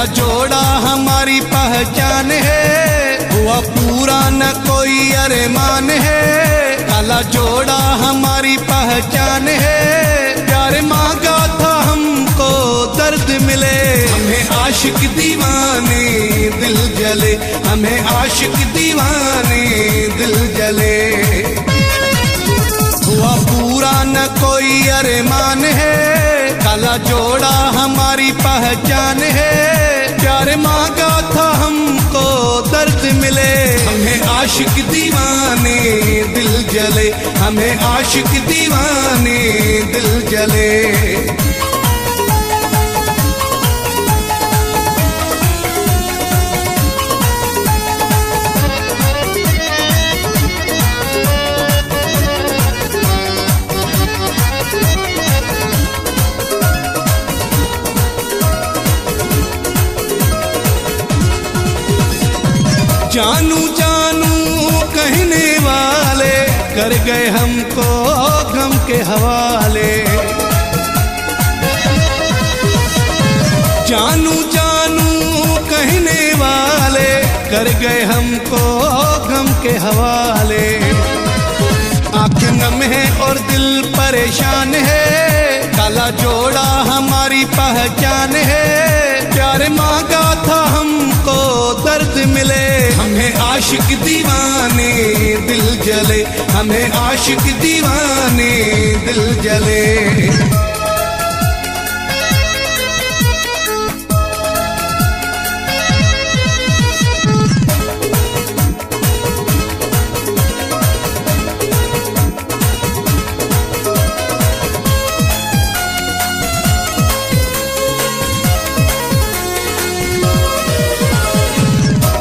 काला जोड़ा हमारी पहचान है, हुआ पूरा न कोई अरमान है। काला जोड़ा हमारी पहचान है, प्यार मांगा था हमको दर्द मिले। हमें आशिक दीवाने दिल जले, हमें आशिक दीवाने दिल जले। हुआ पूरा न कोई अरमान है, काला जोड़ा हमारी पहचान है। प्यार मांगा था हमको दर्द मिले। हमें आशिक दीवाने दिल जले, हमें आशिक दीवाने दिल जले। जानू जानू कहने वाले कर गए हमको गम के हवाले। जानू जानू कहने वाले कर गए हमको गम के हवाले। आँख नम है और दिल परेशान है, काला जोड़ा हमारी पहचान है। प्यार मांगा था हमको दर्द मिले। हमें आशिक दीवाने दिल जले, हमें आशिक दीवाने दिल जले।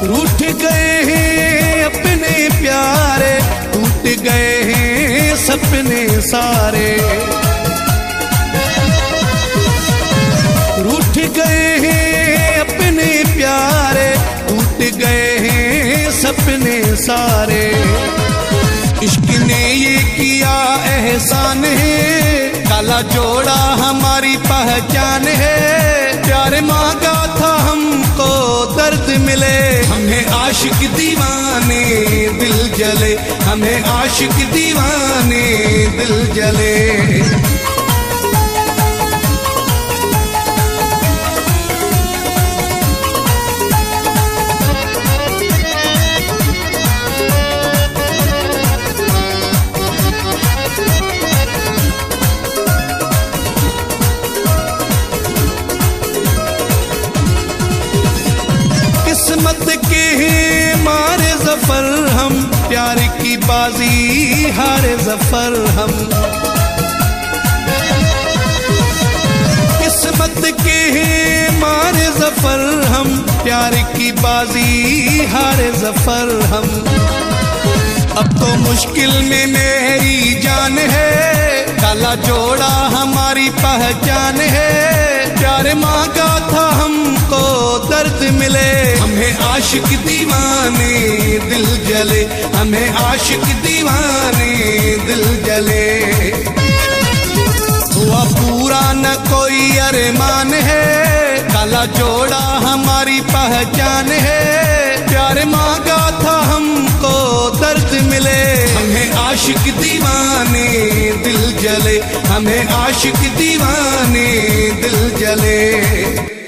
रूठ गए हैं अपने प्यारे, टूट गए हैं सपने सारे। रूठ गए हैं अपने प्यारे, टूट गए हैं सपने सारे। इश्क ने ये किया एहसान है, काला जोड़ा हमारी पहचान है। प्यार मांगा था हमको दर्द मिले। हमें आशिक दीवाने दिल जले, हमें आशिक दीवाने दिल जले। किस्मत के हैं मारे जफर हम, प्यार की बाजी हारे जफर हम। किस्मत के हैं मारे जफर हम, प्यार की बाजी हारे जफर हम। अब तो मुश्किल में मेरी जान है, काला जोड़ा हमारी पहचान है। प्यार मांगा था हमको दर्द मिले। हमें आशिक दीवाने दिल जले, हमें आशिक दीवाने दिल जले। हुआ पूरा न कोई अरमान है, काला जोड़ा हमारी पहचान है। प्यार मांगा था हमको दर्द मिले। हमें आशिक दीवाने दिल जले, हमें आशिक दीवाने दिल जले।